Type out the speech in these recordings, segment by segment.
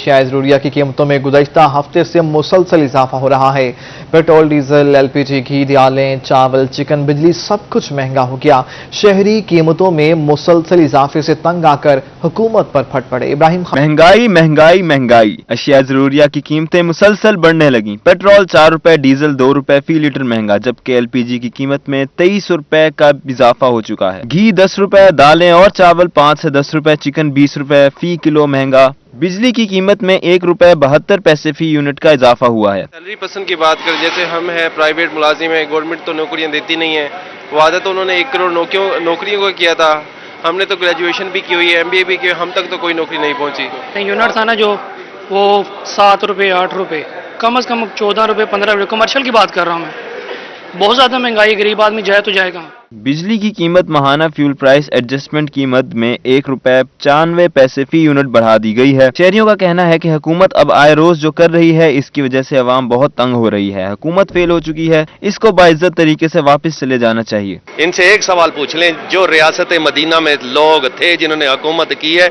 اشیاء ضروریہ کی قیمتوں میں گزشتہ ہفتے سے مسلسل اضافہ ہو رہا ہے۔ پیٹرول، ڈیزل، LPG، گھی، دالیں، چاول، چکن، بجلی سب کچھ مہنگا ہو گیا۔ شہری قیمتوں میں مسلسل اضافے سے تنگ آ کر حکومت پر پھٹ پڑے ابراہیم خان۔ مہنگائی مہنگائی مہنگائی، اشیاء ضروریہ کی قیمتیں مسلسل بڑھنے لگیں۔ پیٹرول 4 روپے، ڈیزل 2 روپے فی لیٹر مہنگا، جبکہ LPG کی قیمت میں 23 روپے کا اضافہ ہو چکا ہے۔ گھی 10 روپے، دالیں اور چاول 5 سے 10 روپے، چکن 20 روپے فی کلو مہنگا۔ بجلی کی قیمت میں 1 روپے 72 پیسے فی یونٹ کا اضافہ ہوا ہے۔ سیلری پرسنٹ کی بات کریں، جیسے ہم ہیں پرائیویٹ ملازم ہیں، گورنمنٹ تو نوکریاں دیتی نہیں ہے۔ وعدہ تو انہوں نے 1 کروڑ نوکریوں کو کیا تھا۔ ہم نے تو گریجویشن بھی کی ہوئی ہے، MBA بھی کی، ہم تک تو کوئی نوکری نہیں پہنچی۔ یونٹ تھا نا جو وہ 7 روپے 8 روپے، کم از کم 14 روپے 15 روپے، کمرشل کی بات کر رہا ہوں میں۔ بہت زیادہ مہنگائی، غریب آدمی جائے تو جائے کہاں۔ بجلی کی قیمت ماہانہ فیول پرائس ایڈجسٹمنٹ کی مد میں 1 روپے 95 پیسے فی یونٹ بڑھا دی گئی ہے۔ شہریوں کا کہنا ہے کہ حکومت اب آئے روز جو کر رہی ہے اس کی وجہ سے عوام بہت تنگ ہو رہی ہے۔ حکومت فیل ہو چکی ہے، اس کو باعزت طریقے سے واپس چلے جانا چاہیے۔ ان سے ایک سوال پوچھ لیں، جو ریاست مدینہ میں لوگ تھے جنہوں نے حکومت کی ہے،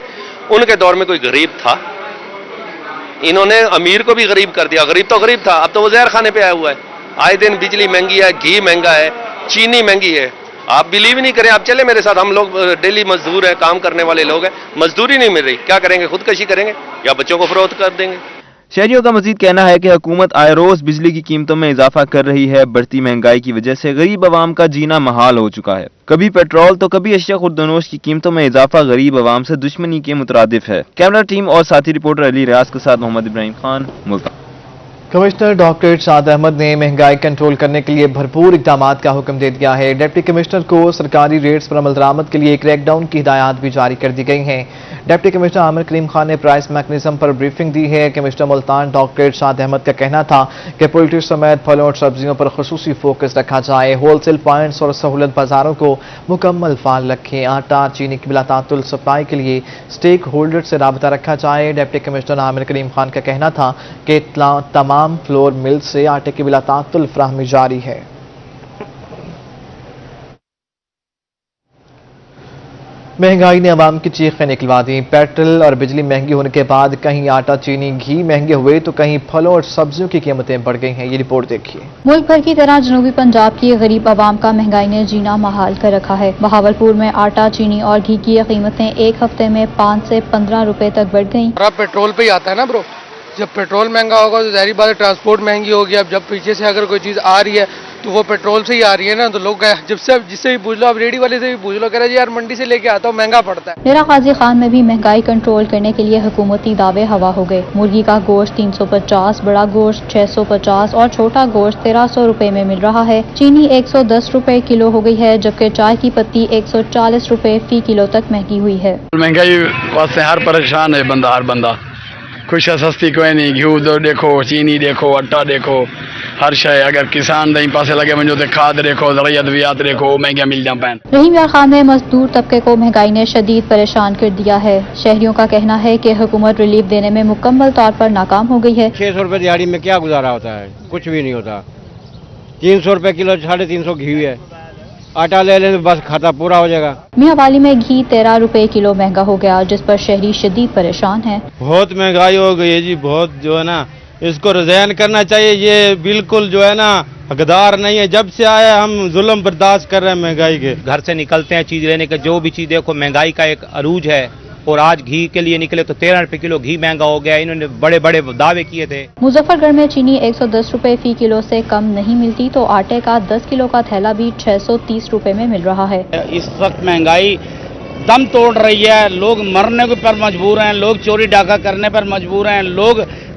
ان کے دور میں کوئی غریب تھا؟ انہوں نے امیر کو بھی غریب کر دیا۔ غریب تو غریب تھا، اب تو وہ زہر خانے پہ آیا ہوا ہے۔ آئے دن بجلی مہنگی ہے، گھی مہنگا ہے، چینی مہنگی ہے۔ آپ بلیو نہیں کریں، آپ چلے میرے ساتھ، ہم لوگ ڈیلی مزدور ہیں، کام کرنے والے لوگ ہیں، مزدوری نہیں مل رہی، کیا کریں گے؟ خودکشی کریں گے یا بچوں کو فروخت کر دیں گے؟ شہریوں کا مزید کہنا ہے کہ حکومت آئے روز بجلی کی قیمتوں میں اضافہ کر رہی ہے۔ بڑھتی مہنگائی کی وجہ سے غریب عوام کا جینا محال ہو چکا ہے۔ کبھی پیٹرول تو کبھی اشیاء خوردونوش کی قیمتوں میں اضافہ غریب عوام سے دشمنی کے مترادف ہے۔ کیمرہ ٹیم اور ساتھی رپورٹر علی ریاض کے ساتھ محمد ابراہیم خان، ملتان۔ کمشنر ڈاکٹر ارشاد احمد نے مہنگائی کنٹرول کرنے کے لیے بھرپور اقدامات کا حکم دے دیا ہے۔ ڈپٹی کمشنر کو سرکاری ریٹس پر عمل درآمد کے لیے کریک ڈاؤن کی ہدایات بھی جاری کر دی گئی ہیں۔ ڈپٹی کمشنر عامر کریم خان نے پرائس میکنزم پر بریفنگ دی ہے۔ کمشنر ملتان ڈاکٹر ارشاد احمد کا کہنا تھا کہ پولٹری سمیت پھلوں اور سبزیوں پر خصوصی فوکس رکھا جائے۔ ہول سیل پوائنٹس اور سہولت بازاروں کو مکمل فعال رکھیں۔ آٹا، چینی کی بلا تعطل سپلائی کے لیے اسٹیک ہولڈر سے رابطہ رکھا جائے۔ ڈپٹی کمشنر عامر کریم خان کا کہنا تھا کہ تمام فلور مل سے آٹے کی بلا تعطل فراہمی جاری ہے۔ مہنگائی نے عوام کی چیخیں نکلوا دی۔ پیٹرول اور بجلی مہنگی ہونے کے بعد کہیں آٹا، چینی، گھی مہنگے ہوئے تو کہیں پھلوں اور سبزیوں کی قیمتیں بڑھ گئی ہیں۔ یہ رپورٹ دیکھیے۔ ملک بھر کی طرح جنوبی پنجاب کی غریب عوام کا مہنگائی نے جینا محال کر رکھا ہے۔ بہاولپور میں آٹا، چینی اور گھی کی قیمتیں ایک ہفتے میں 5 سے 15 روپے تک بڑھ گئیں۔ پیٹرول پہ ہی آتا ہے نا برو، جب پیٹرول مہنگا ہوگا تو ظاہری بات ہے ٹرانسپورٹ مہنگی ہوگی۔ اب جب پیچھے سے اگر کوئی چیز آ رہی ہے تو وہ پیٹرول سے ہی آ رہی ہے نا، تو لوگ جس سے بھی پوچھ لو، اب ریڈی والے سے بھی پوچھ لو، کہہ رہے جی یار منڈی سے لے کے آتا ہوں، مہنگا پڑتا ہے۔ ڈیرہ غازی خان میں بھی مہنگائی کنٹرول کرنے کے لیے حکومتی دعوے ہوا ہو گئے۔ مرغی کا گوشت 350، بڑا گوشت 650 اور چھوٹا گوشت 1300 روپے میں مل رہا ہے۔ چینی 110 روپے کلو ہو گئی ہے، جبکہ چائے کی پتی 140 روپے فی کلو تک مہنگی ہوئی ہے۔ مہنگائی واسطے ہر پریشان ہے ہر بندہ، کچھ سستی کوئی نہیں۔ گھیو دیکھو، چینی دیکھو، آٹا دیکھو، ہر شے اگر کسان دہیں پاسے لگے ونجو تو کھاد دیکھو، زرعی ادویات دیکھو، مہنگا مل جاں پین۔ رحیم یار خان نے مزدور طبقے کو مہنگائی نے شدید پریشان کر دیا ہے۔ شہریوں کا کہنا ہے کہ حکومت ریلیف دینے میں مکمل طور پر ناکام ہو گئی ہے۔ 600 روپے دیہڑی میں کیا گزارا ہوتا ہے؟ کچھ بھی نہیں ہوتا۔ 300 روپے کلو، 350 گھی ہے، آٹا لے لیں تو بس کھاتا پورا ہو جائے گا۔ میاں والی میں گھی 13 روپے کلو مہنگا ہو گیا، جس پر شہری شدید پریشان ہیں۔ بہت مہنگائی ہو گئی ہے جی، بہت جو ہے نا، اس کو ریزائن کرنا چاہیے۔ یہ بالکل جو ہے نا حقدار نہیں ہے۔ جب سے آیا ہم ظلم برداشت کر رہے ہیں مہنگائی کے۔ گھر سے نکلتے ہیں چیز لینے کے، جو بھی چیز دیکھو مہنگائی کا ایک عروج ہے، اور آج گھی کے لیے نکلے تو 13 روپے کلو گھی مہنگا ہو گیا۔ انہوں نے بڑے بڑے دعوے کیے تھے۔ مظفر گڑھ میں چینی 110 روپے فی کلو سے کم نہیں ملتی تو آٹے کا 10 کلو کا تھیلا بھی 630 روپے میں مل رہا ہے۔ اس وقت مہنگائی دم توڑ رہی ہے، لوگ مرنے پر مجبور ہیں، لوگ چوری ڈاکہ کرنے پر مجبور ہیں، لوگ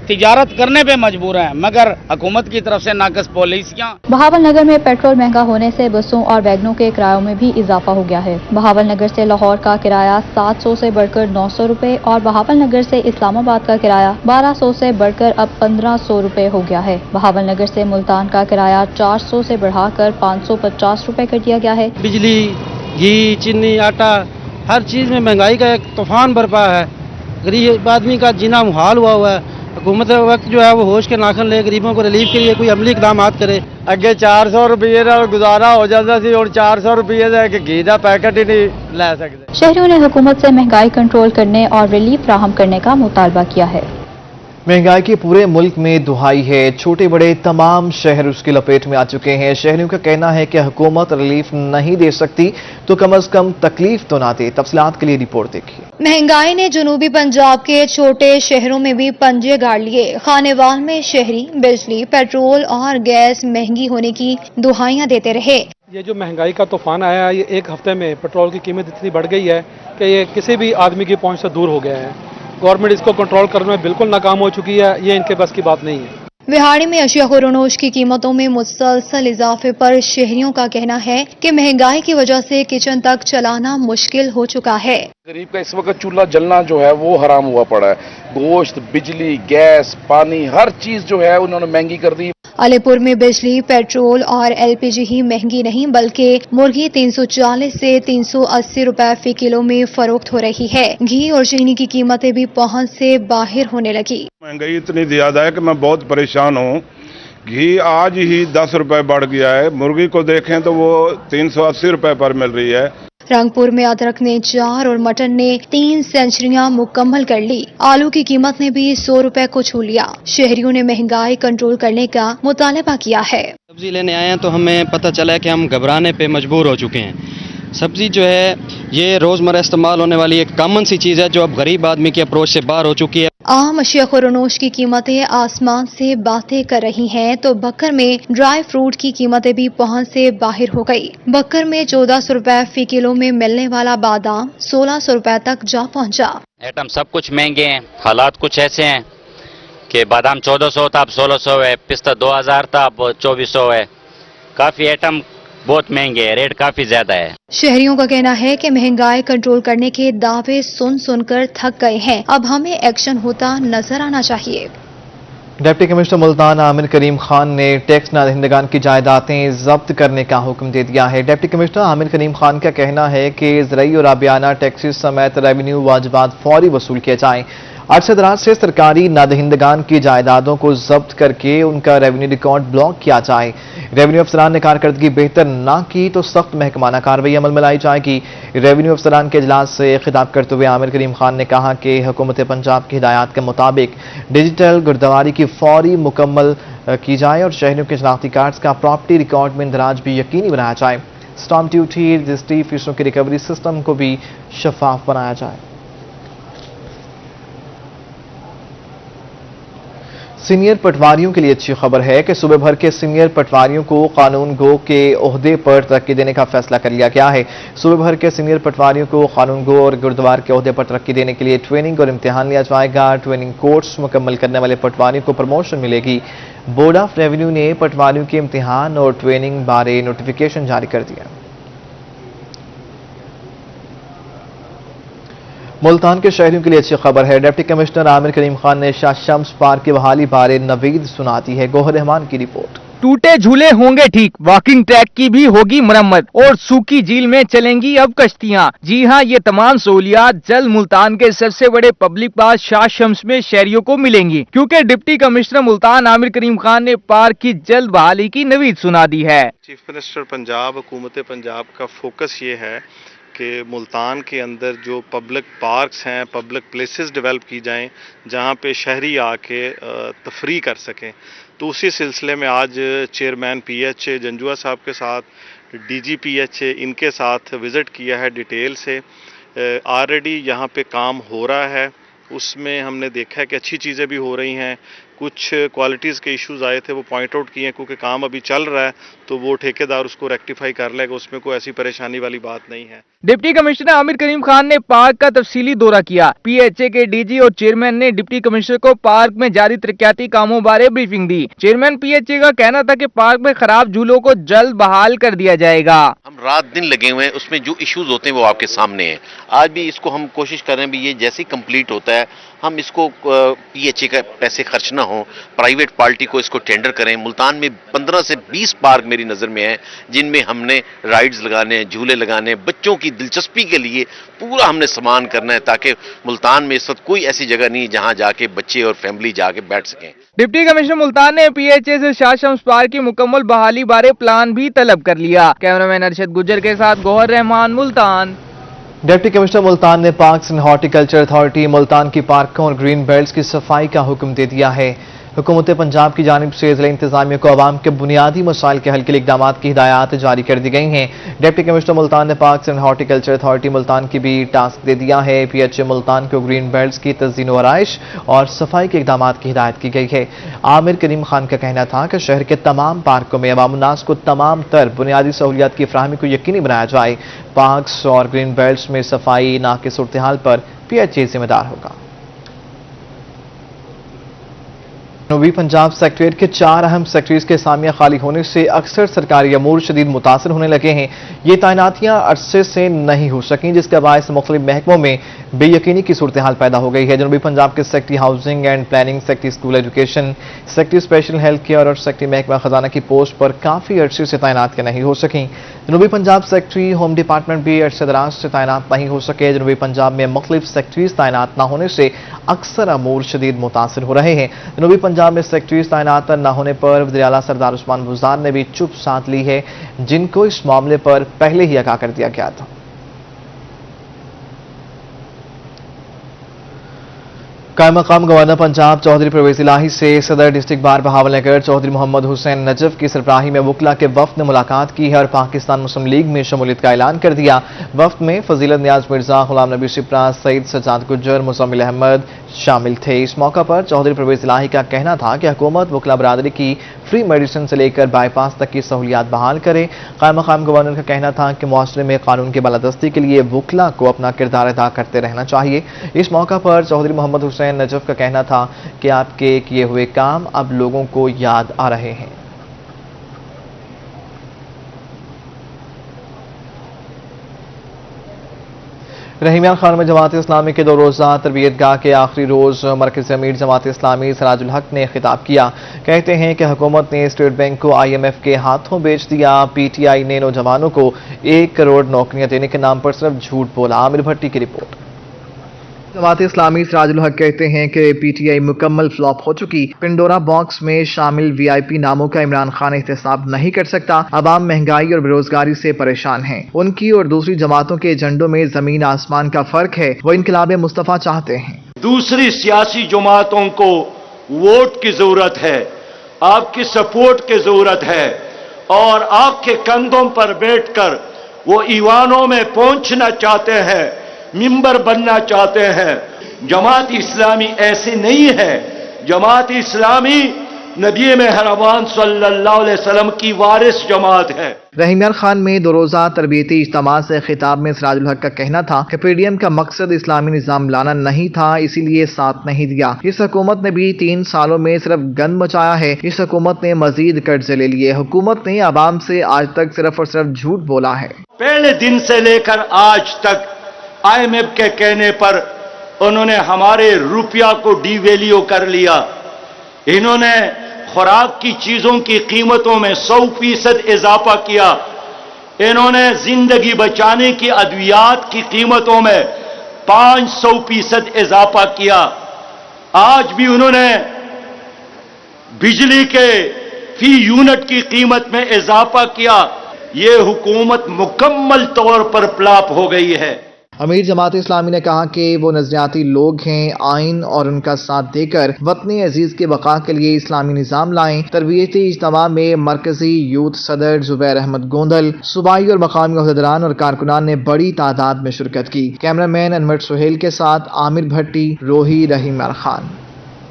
تجارت کرنے پہ مجبور ہیں، مگر حکومت کی طرف سے ناقص پالیسیاں۔ بہاول نگر میں پیٹرول مہنگا ہونے سے بسوں اور ویگنوں کے کرایوں میں بھی اضافہ ہو گیا ہے۔ بہاول نگر سے لاہور کا کرایہ 700 سے بڑھ کر 900 روپے اور بہاول نگر سے اسلام آباد کا کرایہ 1200 سے بڑھ کر اب 1500 روپے ہو گیا ہے۔ بہاول نگر سے ملتان کا کرایہ 400 سے بڑھا کر 550 روپے کر دیا گیا ہے۔ بجلی، گھی، چینی، آٹا، ہر چیز میں مہنگائی کا ایک طوفان برپا ہے۔ غریب آدمی کا جینا محال ہوا ہے۔ حکومت وقت جو ہے وہ ہوش کے ناخن لے، غریبوں کو ریلیف کے لیے کوئی عملی اقدامات کرے۔ اگے 400 روپے کا گزارا ہو جاتا سی، اور 400 روپے کا گھی کا پیکٹ ہی نہیں لے سکتے۔ شہریوں نے حکومت سے مہنگائی کنٹرول کرنے اور ریلیف فراہم کرنے کا مطالبہ کیا ہے۔ महंगाई की पूरे मुल्क में दुहाई है। छोटे बड़े तमाम शहर उसकी लपेट में आ चुके हैं। शहरियों का कहना है कि हुकूमत रिलीफ नहीं दे सकती तो कम अज कम तकलीफ तो ना दे। तफसीलात के लिए रिपोर्ट देखिए। महंगाई ने जनूबी पंजाब के छोटे शहरों में भी पंजे गाड़ लिए। खानेवाल में शहरी बिजली, पेट्रोल और गैस महंगी होने की दुहाइयां देते रहे। ये जो महंगाई का तूफान आया है, ये एक हफ्ते में पेट्रोल की कीमत इतनी बढ़ गई है कि ये किसी भी आदमी की पहुंच से दूर हो गया है। गवर्नमेंट इसको कंट्रोल करने में बिल्कुल नाकाम हो चुकी है। ये इनके बस की बात नहीं है। बिहाड़ी में अशिया खुरोनोश की कीमतों में मुसलसल इजाफे पर शहरियों का कहना है कि महंगाई की वजह से किचन तक चलाना मुश्किल हो चुका है। गरीब का इस वक्त चूल्हा जलना जो है वो हराम हुआ पड़ा है। गोश्त, बिजली, गैस, पानी, हर चीज जो है उन्होंने महंगी कर दी। अलीपुर में बिजली, पेट्रोल और एलपीजी ही महंगी नहीं बल्कि मुर्गी 340 से 380 रुपए फी किलो में फरोख्त हो रही है। घी और चीनी की कीमतें भी पहुंच से बाहर होने लगी। महंगाई इतनी ज्यादा है कि मैं बहुत परेशान हूँ। घी आज ही 10 रुपए बढ़ गया है। मुर्गी को देखें तो वो 380 रुपए पर मिल रही है। रंगपुर में अदरक ने 4 और मटन ने 3 सेंचुरियां मुकम्मल कर ली। आलू की कीमत ने भी 100 रुपए को छू लिया। शहरियों ने महंगाई कंट्रोल करने का मुतालबा किया है। सब्जी लेने आए हैं तो हमें पता चला है कि हम घबराने पे मजबूर हो चुके हैं। सब्जी जो है ये रोजमर्रा इस्तेमाल होने वाली एक कॉमन सी चीज है जो अब गरीब आदमी की अप्रोच से बाहर हो चुकी है। आम अशिया खुरोनोश की कीमतें आसमान से बातें कर रही हैं तो बक्कर में ड्राई फ्रूट की कीमतें भी पहुंच से बाहर हो गई। बक्कर में 1400 रुपए फी किलो में मिलने वाला बादाम 1600 रुपए तक जा पहुंचा। आइटम सब कुछ महंगे हैं। हालात कुछ ऐसे हैं कि बादाम 1400 था, अब 1600 है। पिस्ता 2000 था, अब 2400 है। काफी आइटम बहुत महंगे हैं, रेट काफी ज्यादा है। शहरियों का कहना है कि महंगाई कंट्रोल करने के दावे सुन सुनकर थक गए हैं। अब हमें एक्शन होता नजर आना चाहिए। डिप्टी कमिश्नर मुल्तान आमिर करीम खान ने टैक्स नादहिंदगान की जायदादें जब्त करने का हुक्म दे दिया है। डिप्टी कमिश्नर आमिर करीम खान का कहना है कि ज़रई और आबियाना टैक्सेस समेत रेवेन्यू वाजिबात फौरी वसूल किए जाएं। अरसे दराज से सरकारी नादहिंदगान की जायदादों को जब्त करके उनका रेवेन्यू रिकॉर्ड ब्लॉक किया जाए। रेवेन्यू अफसरान ने कारकर्दगी बेहतर ना की तो सख्त महकमाना कार्रवाई अमल में लाई जाएगी। रेवेन्यू अफसरान के इजलास से खिताब करते हुए आमिर करीम खान ने कहा कि हुकूमत पंजाब की हिदायत के मुताबिक डिजिटल गुर्दवारी की फौरी मुकम्मल की जाए और शहरियों के शनाख्ती कार्ड्स का प्रॉपर्टी रिकॉर्ड में इंदराज भी यकीनी बनाया जाए। स्टाम्प ड्यूटी, रजिस्ट्री फीसों की रिकवरी सिस्टम को भी शफाफ बनाया जाए। सीनियर पटवारियों के लिए अच्छी खबर है कि सूबे भर के सीनियर पटवारियों को कानून गो के ओहदे पर तरक्की देने का फैसला कर लिया गया है। सूबे भर के सीनियर पटवारियों को कानून गो और गुरुद्वार के ओहदे पर तरक्की देने के लिए ट्रेनिंग और इम्तिहान लिया जाएगा। ट्रेनिंग कोर्स मुकम्मल करने वाले पटवारियों को प्रमोशन मिलेगी। बोर्ड ऑफ रेवेन्यू ने पटवारियों के इम्तिहान और ट्रेनिंग बारे नोटिफिकेशन जारी कर दिया। मुल्तान के शहरियों के लिए अच्छी खबर है। डिप्टी कमिश्नर आमिर करीम खान ने शाह शम्स पार्क की बहाली बारे नवीद सुनाती है। गौहर रहमान की रिपोर्ट। टूटे झूले होंगे ठीक, वॉकिंग ट्रैक की भी होगी मरम्मत और सूखी झील में चलेंगी अब कश्तियां। जी हां, ये तमाम सहूलियात जल्द मुल्तान के सबसे बड़े पब्लिक पार्क शाह शम्स में शहरियों को मिलेंगी, क्योंकि डिप्टी कमिश्नर मुल्तान आमिर करीम खान ने पार्क की जल्द बहाली की नवीद सुना दी है। चीफ मिनिस्टर पंजाब, हुकूमत पंजाब का फोकस ये है कि मुल्तान के अंदर जो पब्लिक पार्क्स हैं, पब्लिक प्लेसेस डेवलप की जाएं जहां पे शहरी आके तफरी कर सकें। तो उसी सिलसिले में आज चेयरमैन पीएचए जंजुआ साहब के साथ, डीजी पीएचए इनके साथ विज़िट किया है डिटेल से। ऑलरेडी यहाँ पे काम हो रहा है, उसमें हमने देखा है कि अच्छी चीज़ें भी हो रही हैं। कुछ क्वालिटीज़ के इश्यूज आए थे वो पॉइंट आउट किए हैं, क्योंकि काम अभी चल रहा है तो वो ठेकेदार उसको रेक्टिफाई कर लेगा, उसमें कोई ऐसी परेशानी वाली बात नहीं है। डिप्टी कमिश्नर आमिर करीम खान ने पार्क का तफसीली दौरा किया। पीएचए के डीजी और चेयरमैन ने डिप्टी कमिश्नर को पार्क में जारी तरक्याती कामों बारे ब्रीफिंग दी। चेयरमैन पीएचए का कहना था कि पार्क में खराब झूलों को जल्द बहाल कर दिया जाएगा। हम रात दिन लगे हुए हैं, उसमें जो इश्यूज होते हैं वो आपके सामने हैं। आज भी इसको हम कोशिश कर रहे हैं भी ये जैसे ही कंप्लीट होता है हम इसको पीएचए का पैसे खर्च ना हो, प्राइवेट पार्टी को इसको टेंडर करें। मुल्तान में 15 से 20 पार्क मेरी नज़र में है जिनमें हमने राइड्स लगाने, झूले लगाने, बच्चों की दिलचस्पी के लिए पूरा हमने सामान करना है, ताकि मुल्तान में इस वक्त कोई ऐसी जगह नहीं जहां जाके बच्चे और फैमिली जाके बैठ सकें। डिप्टी कमिश्नर मुल्तान ने पीएचए से शाह शम्स पार्क की मुकम्मल बहाली बारे प्लान भी तलब कर लिया। कैमरामैन अरशद गुजर के साथ गौहर रहमान, मुल्तान। डिप्टी कमिश्नर मुल्तान ने parks and horticulture authority Multan की पार्कों और ग्रीन बेल्ट्स की सफाई का हुक्म दे दिया है। हुकूमत पंजाब की जानिब से ज़िला इंतजामिया को आवाम के बुनियादी मसाइल के हल के लिए इक़दाम की हिदायत जारी कर दी गई हैं। डिप्टी कमिश्नर मुल्तान ने parks and horticulture authority Multan की भी टास्क दे दिया है। PHA मुल्तान को ग्रीन बेल्ट्स की तज़्यीन व आराइश और सफाई के इक़दाम की हिदायत की गई है। आमिर करीम खान का कहना था कि शहर के तमाम पार्कों में अवाम उन्नास को तमाम तर बुनियादी सहूलियात की फराहमी को यकीनी बनाया जाए। पार्क्स और ग्रीन बेल्ट्स में सफाई ना की सूरत हाल पर PHA जिम्मेदार होगा। जनूबी पंजाब सेक्रेटरीट के 4 अहम सेक्रेटरीज के असामियां खाली होने से अक्सर सरकारी अमूर शदीद मुतासर होने लगे हैं। ये तैनातियां अरसे से नहीं हो सकें, जिसका बायस मुख्तलिफ महकमों में बेयकीनी की सूरत हाल पैदा हो गई है। जनूबी पंजाब के secretary housing and planning, secretary school education, secretary special health care और सेक्रेटरी महकमा खजाना की पोस्ट पर काफ़ी अरसे से तैनात नहीं हो सकें। जनूबी पंजाब सेक्रेटरी होम डिपार्टमेंट भी अरसे दराज से तैनात नहीं हो सके। जनूबी पंजाब में मुख्तलिफ सेक्रेटरीज तैनात न होने से अक्सर अमूर शदीद मुतासर हो रहे हैं। जनूबी पंजाब में सेक्रेटरीज तैनात न होने पर वज़ीर आला सरदार उस्मान बुज़दार ने भी चुप साध ली है, जिनको इस मामले पर पहले ही आगाह कर दिया गया था। कायम मकाम गवर्नर पंजाब चौधरी परवेज इलाही से सदर डिस्ट्रिक्ट बार बहावलनगर चौधरी मोहम्मद हुसैन नजफ की सरबराही में वकला के वफ्द ने मुलाकात की है और पाकिस्तान मुस्लिम लीग में शमूलियत का ऐलान कर दिया। वफ्द में फजीलत नियाज मिर्जा, गुलाम नबी सिपरा, सईद सज्जाद गुज्जर, मुज़म्मिल अहमद शामिल थे। इस मौका पर चौधरी परवेज इलाही का कहना था कि हुकूमत वकला बरादरी की फ्री मेडिसिन से लेकर बाईपास तक की सहूलियात बहाल करे। कायम मकाम गवर्नर का कहना था कि मुआशरे में कानून की बालादस्ती के लिए वकला को अपना किरदार अदा करते रहना चाहिए। इस मौका पर चौधरी मोहम्मद हुसैन नजफ का कहना था कि आपके किए हुए काम अब लोगों को याद आ रहे हैं। रहीमियान खान में जमात इस्लामी के 2 रोज़ा तरबियतगाह के आखिरी रोज़ मरकज़ी अमीर जमात इस्लामी सिराजुल हक ने खिताब किया। कहते हैं कि हुकूमत ने स्टेट बैंक को IMF के हाथों बेच दिया। PTI ने नौजवानों को 1 करोड़ नौकरियां देने के नाम पर सिर्फ झूठ बोला। आमिर भट्टी की रिपोर्ट। जमात इस्लामी सिराजुल हक कहते हैं कि PTI मुकम्मल फ्लॉप हो चुकी। पिंडोरा बॉक्स में शामिल VIP नामों का इमरान खान एहतसाब नहीं कर सकता। अवाम महंगाई और बेरोजगारी से परेशान हैं। उनकी और दूसरी जमातों के एजेंडों में जमीन आसमान का फर्क है। वो इनकलाब मुस्तफा चाहते हैं। दूसरी सियासी जमातों को वोट की जरूरत है, आपकी सपोर्ट की जरूरत है और आपके कंधों पर बैठकर वो ईवानों में पहुंचना चाहते हैं, मिंबर बनना चाहते हैं। जमात इस्लामी ऐसी नहीं है। जमात इस्लामी नबी मेहरबान सल्लल्लाहु अलैहि वसल्लम की वारिस जमात है। रहीमियान खान में 2 रोज़ा तरबियती इज्तिमा से खिताब में सिराजुल हक का कहना था कि PDM का मकसद इस्लामी निज़ाम लाना नहीं था, इसीलिए साथ नहीं दिया। इस हुकूमत ने भी 3 सालों में सिर्फ गंद मचाया है। इस हुकूमत ने मजीद कर्जे ले लिए। हुकूमत ने आवाम से आज तक सिर्फ और सिर्फ झूठ बोला है। पहले दिन से लेकर आज तक IMF के कहने पर उन्होंने हमारे रुपया को डिवैल्यू कर लिया। इन्होंने खुराक की चीजों की कीमतों में 100% इजाफा किया। इन्होंने जिंदगी बचाने की अद्वियात की कीमतों में 500% इजाफा किया। आज भी उन्होंने बिजली के फी यूनिट की कीमत में इजाफा किया। ये हुकूमत मुकम्मल तौर पर फ्लॉप हो गई है। अमीर जमात इस्लामी ने कहा कि वो नजरियाती लोग हैं। आइन और उनका साथ देकर वतन अजीज के बका के लिए इस्लामी निज़ाम लाएं। तरबियती इज्तिमा में मरकजी यूथ सदर जुबैर अहमद गोंदल, सूबाई और मकामी अहदेदारान और कारकुनान ने बड़ी तादाद में शिरकत की। कैमरामैन अनवर सुहेल के साथ आमिर भट्टी, रोही, रहीमियान खान।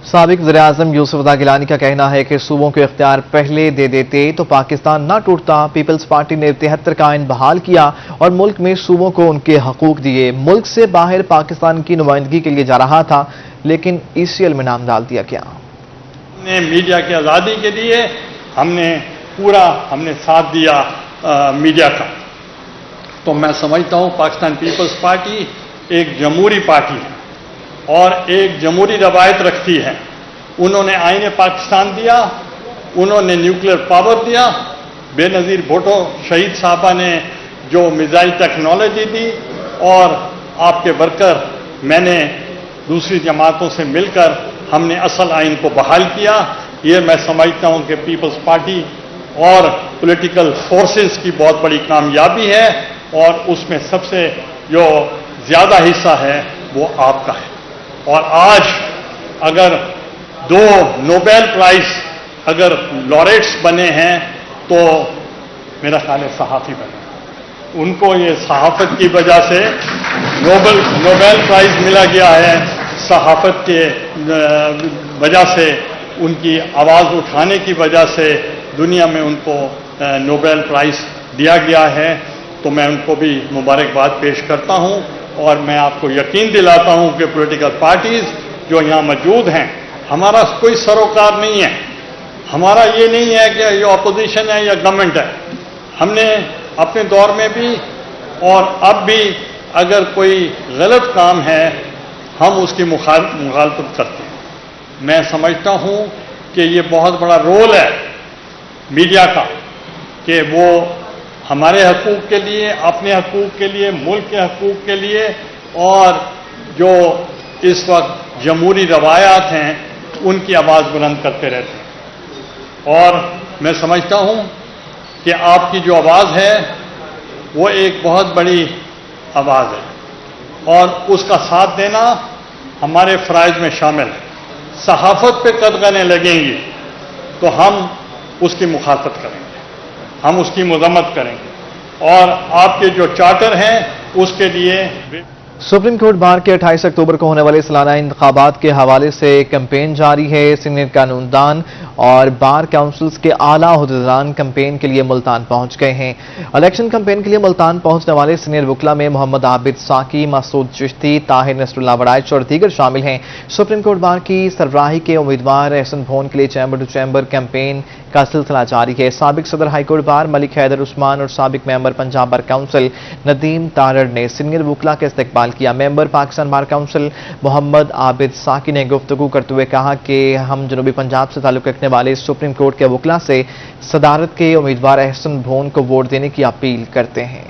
साबिक वज़ीर-ए-आज़म यूसुफ रज़ा गिलानी का कहना है कि सूबों के इख्तियार पहले दे देते तो पाकिस्तान न टूटता। पीपल्स पार्टी ने 73 का आइन बहाल किया और मुल्क में सूबों को उनके हकूक दिए। मुल्क से बाहर पाकिस्तान की नुमाइंदगी के लिए जा रहा था, लेकिन ECL में नाम डाल दिया गया। हमने मीडिया की आज़ादी के लिए हमने साथ दिया मीडिया का। तो मैं समझता हूँ पाकिस्तान पीपल्स पार्टी एक जमहूरी पार्टी है और एक जमहूरी रवायत रखती है। उन्होंने आईन पाकिस्तान दिया, उन्होंने न्यूक्लियर पावर दिया। बेनज़ीर भुट्टो शहीद साहबा ने जो मिसाइल टेक्नोलॉजी दी और आपके वर्कर मैंने दूसरी जमातों से मिलकर हमने असल आइन को बहाल किया। ये मैं समझता हूँ कि पीपल्स पार्टी और पॉलिटिकल फोर्सेस की बहुत बड़ी कामयाबी है और उसमें सबसे जो ज़्यादा हिस्सा है वो आपका है। और आज अगर 2 नोबेल प्राइज अगर लॉरेट्स बने हैं तो मेरा ख्याल है सहाफ़ी बने, उनको ये सहाफ़त की वजह से नोबेल प्राइज मिला गया है। सहाफ़त के वजह से, उनकी आवाज़ उठाने की वजह से दुनिया में उनको नोबेल प्राइज दिया गया है। तो मैं उनको भी मुबारकबाद पेश करता हूं और मैं आपको यकीन दिलाता हूं कि पॉलिटिकल पार्टीज़ जो यहाँ मौजूद हैं, हमारा कोई सरोकार नहीं है। हमारा ये नहीं है कि ये अपोजिशन है या गवर्नमेंट है। हमने अपने दौर में भी और अब भी अगर कोई गलत काम है हम उसकी मुखालफत करते हैं। मैं समझता हूं कि ये बहुत बड़ा रोल है मीडिया का कि वो हमारे हकूक़ के लिए, अपने हकूक़ के लिए, मुल्क के हकूक़ के लिए और जो इस वक्त जमहूरी रवायात हैं उनकी आवाज़ बुलंद करते रहते हैं। और मैं समझता हूं कि आपकी जो आवाज़ है वो एक बहुत बड़ी आवाज़ है और उसका साथ देना हमारे फ़राइज़ में शामिल है। सहाफ़त पे कदगने लगेंगी तो हम उसकी मुखालफत करेंगे, हम उसकी मज़म्मत करेंगे और आपके जो चार्टर हैं उसके लिए सुप्रीम कोर्ट बार के 28 अक्टूबर को होने वाले सालाना इंतखाबात के हवाले से कैंपेन जारी है। सीनियर कानूनदान और बार काउंसिल्स के आला अहदेदारान कैंपेन के लिए मुल्तान पहुंच गए हैं। इलेक्शन कैंपेन के लिए मुल्तान पहुंचने वाले सीनियर वकला में मोहम्मद आबिद साकी, मसूद चिश्ती, ताहिर नसरुल्लाह वड़ाइच और दीगर शामिल हैं। सुप्रीम कोर्ट बार की सरबराही के उम्मीदवार एहसन भोन के लिए चैम्बर टू चैम्बर कैंपेन का सिलसिला जारी है। साबिक सदर हाईकोर्ट बार मलिक हैदर उस्मान और साबिक member Punjab bar council Nadeem Tarar ने सीनियर वकला का इस्तकबाल किया। Member Pakistan bar council Mohammad Abid Saqi ने गुफ्तगू करते हुए कहा कि हम जनूबी पंजाब से ताल्लुक रखने वाले सुप्रीम कोर्ट के वकला से सदारत के उम्मीदवार एहसन भोन को वोट देने की अपील करते हैं।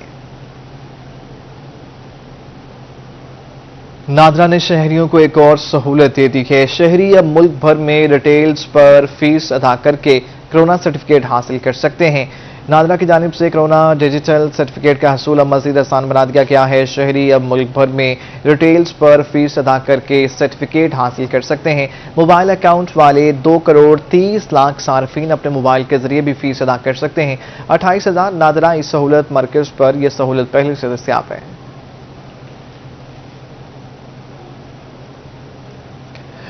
नादरा ने शहरियों को एक और सहूलत दे दी है। शहरी अब मुल्क भर में रिटेल्स पर फीस अदा करके कोरोना सर्टिफिकेट हासिल कर सकते हैं। नादरा की जानिब से कोरोना डिजिटल सर्टिफिकेट का हसूल अब मजीद आसान बना दिया गया है। शहरी अब मुल्क भर में रिटेल्स पर फीस अदा करके सर्टिफिकेट हासिल कर सकते हैं। मोबाइल अकाउंट वाले 2 करोड़ 30 लाख सार्फिन अपने मोबाइल के जरिए भी फीस अदा कर सकते हैं। 28,000 नादरा इस सहूलत मरकज पर यह सहूलत पहले से दस्तयाब है।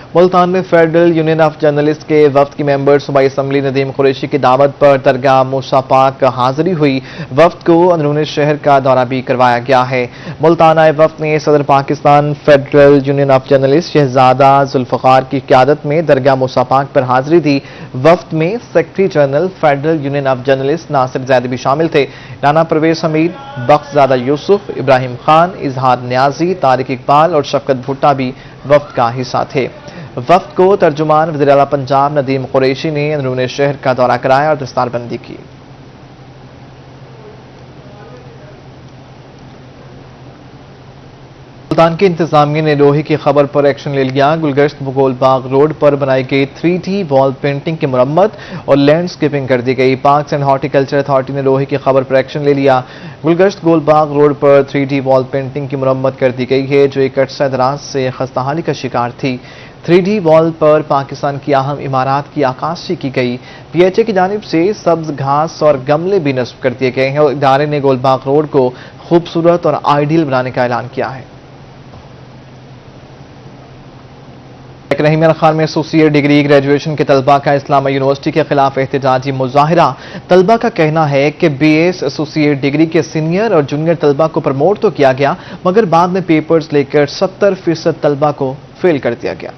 मुल्तान में फेडरल यूनियन ऑफ जर्नलिस्ट के वफ्द की मेंबर सूबाई असम्बली नदीम कुरैशी की दावत पर दरगाह मूसा पाक हाजिरी हुई। वफ्द को अंदरूनी शहर का दौरा भी करवाया गया है। मुल्तान आए वफ्द ने सदर Pakistan federal union of journalist Shahzada Zulfikar की क़यादत में दरगाह मूसा पाक पर हाजिरी दी। वफ्द में secretary general federal union of journalist Nasir Zaidi भी शामिल थे। राना परवेज हमीद, बख्शजादा यूसुफ, इब्राहिम खान, इजहार न्याजी, तारिक इकबाल और शफकत भुट्टा भी वफ्द का हिस्सा थे। वफ्द को तर्जुमान वज़ीर आला पंजाब नदीम कुरैशी ने अंदरूनी शहर का दौरा कराया और दस्तारबंदी की। मुल्तान की इंतजामिया ने लोहे की खबर पर एक्शन ले लिया। गुलगश्त गोलबाग रोड पर बनाई गई 3D वॉल पेंटिंग की मुरम्मत और लैंडस्केपिंग कर दी गई। पार्क्स एंड हॉर्टिकल्चर अथॉरिटी ने लोहे की खबर पर एक्शन ले लिया। गुलगश्त गोलबाग रोड पर 3D वॉल पेंटिंग की मुरम्मत कर दी गई है जो एक अरसा दराज से खस्ताहाली का शिकार थी। 3D वॉल पर पाकिस्तान की अहम इमारत की आकाशी की गई। PHA की जानिब से सब्ज घास और गमले भी नस्ब कर दिए गए हैं और इदारे ने गोलबाग रोड को खूबसूरत और आइडियल बनाने का ऐलान किया है। रहीम खान में एसोसिएट डिग्री ग्रेजुएशन के तलबा का इस्लामिया यूनिवर्सिटी के खिलाफ एहतजाजी मुजाहिरा। तलबा का कहना है कि BS एसोसिएट डिग्री के सीनियर और जूनियर तलबा को प्रमोट तो किया गया मगर बाद में पेपर्स लेकर 70% तलबा को फेल कर दिया गया।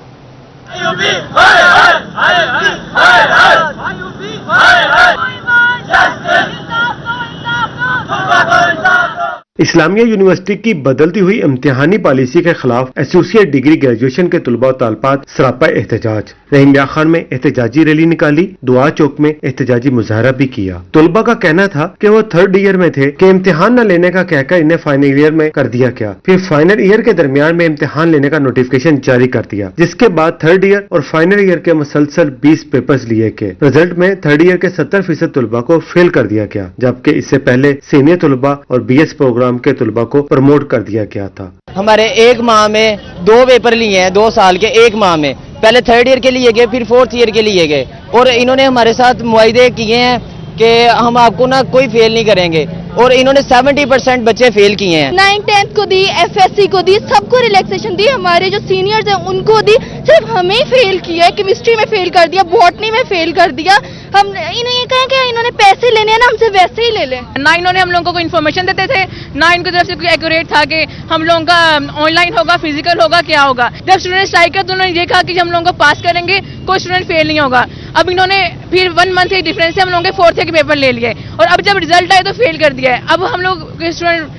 इस्लामिया यूनिवर्सिटी की बदलती हुई इम्तिहानी पॉलिसी के खिलाफ एसोसिएट डिग्री ग्रेजुएशन के तलबा और तालबात सरापा एहतजाज। रहीम खान में एहतजाजी रैली निकाली, दुआ चौक में एहतजाजी मुजाहरा भी किया। तलबा का कहना था कि वो 3rd ईयर में थे कि इम्तिहान न लेने का कहकर इन्हें फाइनल ईयर में कर दिया गया। फिर फाइनल ईयर के दरमियान में इम्तिहान लेने का नोटिफिकेशन जारी कर दिया, जिसके बाद 3rd ईयर और फाइनल ईयर के मुसलसल 20 पेपर्स लिए गए। रिजल्ट में 3rd ईयर के 70% तलबा को फेल कर दिया गया, जबकि इससे पहले सीनियर तलबा और BS प्रोग्राम के तलबा को प्रमोट कर दिया गया था। हमारे एक माह में 2 पेपर लिए हैं, 2 साल के एक माह में। पहले 3rd ईयर के लिए गए, फिर 4th ईयर के लिए गए, और इन्होंने हमारे साथ मुआहदे किए हैं कि हम आपको ना कोई फेल नहीं करेंगे, और इन्होंने 70% बच्चे फेल किए हैं। 9th 10th को दी, FSC को दी, सबको रिलैक्सेशन दी, हमारे जो सीनियर्स हैं उनको दी, सिर्फ हमें ही फेल किया है। केमिस्ट्री में फेल कर दिया, बॉटनी में फेल कर दिया। हम इन्हें ये कहा कि इन्होंने पैसे लेने हैं ना, हमसे वैसे ही ले लें। ना इन्होंने हम लोगों को इन्फॉर्मेशन देते थे, ना इनकी तरफ से कोई एक्यूरेट था कि हम लोगों का ऑनलाइन होगा, फिजिकल होगा, क्या होगा। जब स्टूडेंट स्ट्राइक किया तो उन्होंने ये कहा कि हम लोगों को पास करेंगे, कोई स्टूडेंट फेल नहीं होगा। अब इन्होंने फिर 1 मंथ के डिफरेंस से हम लोगों के 4th ईयर के पेपर ले लिए, और अब जब रिजल्ट आए तो फेल कर दिया है। अब हम लोग स्टूडेंट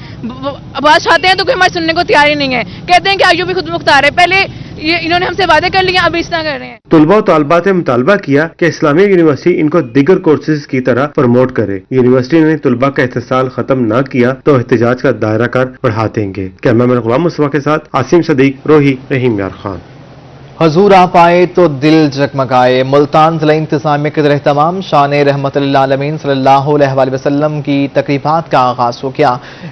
बात चाहते हैं तो कोई हमारे सुनने को तैयार ही नहीं है, कहते हैं कि आयु भी खुद मुख्तार है। पहले ये इन्होंने हमसे वादे कर लिए, अब इस तरह कर रहे हैं। तलबा और तालबात ने मुतालबा किया कि इस्लामिया यूनिवर्सिटी इनको दीगर कोर्सेज की तरह प्रमोट करे। यूनिवर्सिटी ने तलबा का इस्तेसाल खत्म न किया तो एहतजाज का दायरा कर बढ़ा देंगे। कैमरामैन गुलाम मुस्तफा के साथ आसिम सदीक, रोही, रहीम यार खान। हजूर आप आए तो दिल जगमगाए। मुल्तान जिला इंतजामिया के ज़रिए तमाम शान रहमतुल्लिल आलमीन सल्लल्लाहु अलैहि वसल्लम की तकरीबात का आगाज हो गया।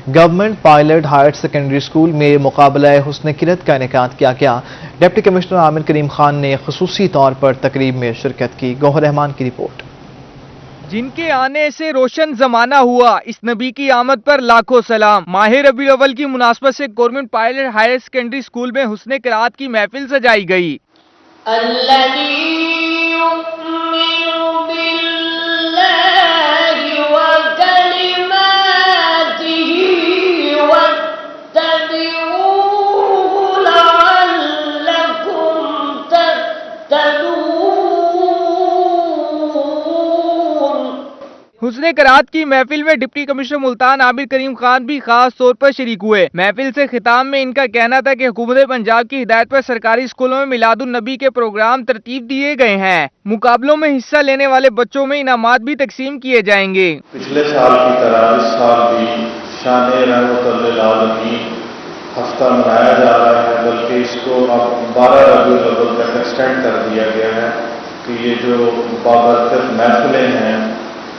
Government pilot higher secondary school में मुकाबला हुस्न किरत का इनेकाद किया गया। डिप्टी कमिश्नर आमिर करीम खान ने खुसूसी तौर पर तकरीब में शिरकत की। गौहर रहमान की रिपोर्ट। जिनके आने से रोशन जमाना हुआ, इस नबी की आमद पर लाखों सलाम। माह रबीउल अव्वल की मुनासबत से government pilot higher secondary school में हुस्न क़िराअत की महफिल सजाई गई। हुस्न क़िराअत की महफिल में डिप्टी कमिश्नर मुल्तान आमिर करीम खान भी खास तौर पर शरीक हुए। महफिल से खिताब में इनका कहना था कि हुकूमत पंजाब की हिदायत पर सरकारी स्कूलों में मिलादुन नबी के प्रोग्राम तरतीब दिए गए हैं। मुकाबलों में हिस्सा लेने वाले बच्चों में इनामात भी तकसीम किए जाएंगे। पिछले साल की तरह इस साल भी शान रहमतुल्लिल आलमीन हफ्ता मनाया जा रहा है, बल्कि इसको अब 12 रबीउल अव्वल तक एक्सटेंड कर दिया गया है कि ये जो बाबरकत महफिलें हैं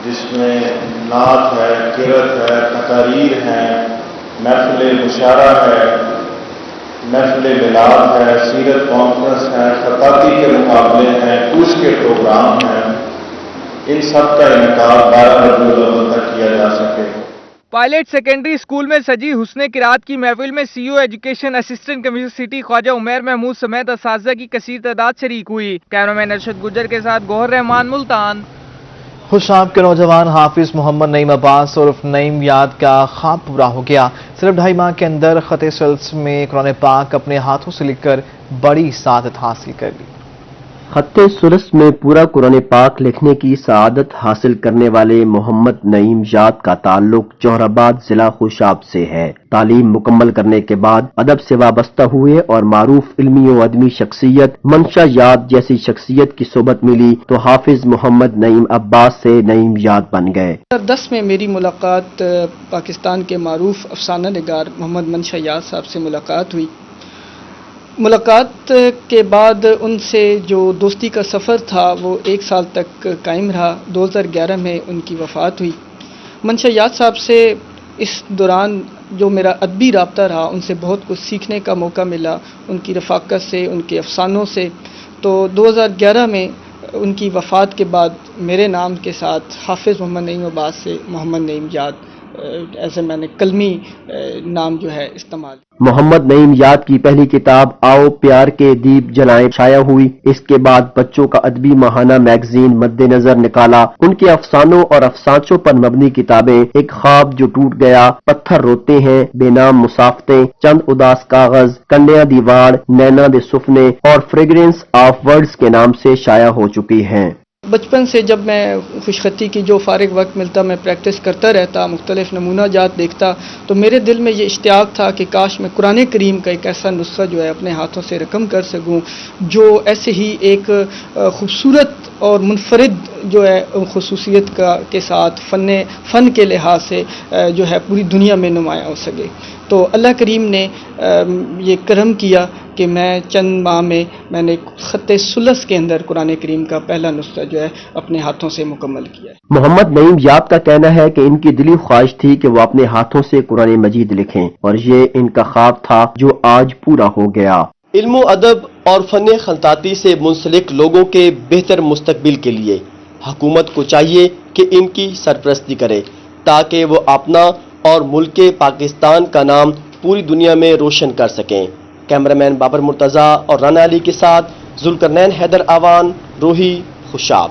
जिसमें नात है, किरत है, तकारीर है, महफिल मुशारा है, महफिल मिलाद है, सीरत कॉन्फ्रेंस है, खताती के मुकाबले हैं, कूच के प्रोग्राम हैं, इन सब का इनकार 12 रबीउल अव्वल तक किया जा सके। पायलट सेकेंडरी स्कूल में सजी हुस्न क़िराअत की महफिल में CEO education assistant commissioner city Khawaja Umair Mahmood समेत असातिज़ा की कसीर तादाद शरीक हुई। कैमरामैन अरशद गुजर के साथ गौहर रहमान, मुल्तान। खुशाब के नौजवान हाफिज मोहम्मद नईम अब्बास उर्फ नईम याद का ख्वाब पूरा हो गया। सिर्फ 2.5 माह के अंदर खते सल्स में कुरान पाक अपने हाथों से लिखकर बड़ी सआदत हासिल कर ली। खत्ते सुरस में पूरा कुरान पाक लिखने की सआदत हासिल करने वाले मोहम्मद नईम याद का ताल्लुक जोहराबाद जिला खुशाब से है। तालीम मुकम्मल करने के बाद अदब से वाबस्ता हुए और मारूफ इल्मी व अदमी शख्सियत मंशा याद जैसी शख्सियत की सोबत मिली तो हाफिज मोहम्मद नईम अब्बास से नईम याद बन गए। 2010 में मेरी मुलाकात पाकिस्तान के मारूफ अफसाना निगार मोहम्मद मंशा याद साहब से मुलाकात हुई। मुलाकात के बाद उनसे जो दोस्ती का सफ़र था वो 1 साल तक कायम रहा। 2011 में उनकी वफ़ात हुई। मंशा याद साहब से इस दौरान जो मेरा अदबी राब्ता रहा, उनसे बहुत कुछ सीखने का मौका मिला, उनकी रफ़ाकत से, उनके अफसानों से। तो 2011 में उनकी वफ़ात के बाद मेरे नाम के साथ हाफिज़ मोहम्मद नईम अब्बास से मोहम्मद नईम याद ऐसे मैंने कलमी नाम जो है इस्तेमाल। मोहम्मद नईम याद की पहली किताब आओ प्यार के दीप जलाएं शाया हुई। इसके बाद बच्चों का अदबी माहाना मैगजीन मद्देनजर निकाला। उनके अफसानों और अफसानों पर मबनी किताबें एक ख्वाब जो टूट गया, पत्थर रोते हैं, बेनाम मुसाफतें, चंद उदास कागज, कन्या दीवार, नैना दे सुफने और फ्रेग्रेंस ऑफ वर्ड्स के नाम से शाया हो चुकी हैं। बचपन से जब मैं खुशखती की जो फारिग वक्त मिलता मैं प्रैक्टिस करता रहता, मुख्तलिफ नमूना जात देखता, तो मेरे दिल में ये इश्तियाक था कि काश मैं कुरान करीम का एक ऐसा नुस्खा जो है अपने हाथों से रकम कर सकूं जो ऐसे ही एक खूबसूरत और मुनफरिद जो है खुसूसियत के साथ फ़न के लिहाज से जो है पूरी दुनिया में नुमाया हो सके। तो अल्लाह करीम ने ये करम किया کہ میں چند ماہ میں نے خط ثلث کے اندر قرآن کریم کا پہلا نسخہ جو ہے اپنے ہاتھوں سے مکمل کیا ہے۔ محمد نعیم یاب کا کہنا ہے کہ ان کی دلی خواہش تھی کہ وہ اپنے ہاتھوں سے قرآن مجید لکھیں اور یہ ان کا خواب تھا جو آج پورا ہو گیا۔ علم و ادب اور فن خطاطی سے منسلک لوگوں کے بہتر مستقبل کے لیے حکومت کو چاہیے کہ ان کی سرپرستی کرے تاکہ وہ اپنا اور ملک پاکستان کا نام پوری دنیا میں روشن کر سکیں۔ کیمرامین بابر مرتضیٰ اور رانا علی کے ساتھ ذوالقرنین حیدر آوان، روہی، خوشاب۔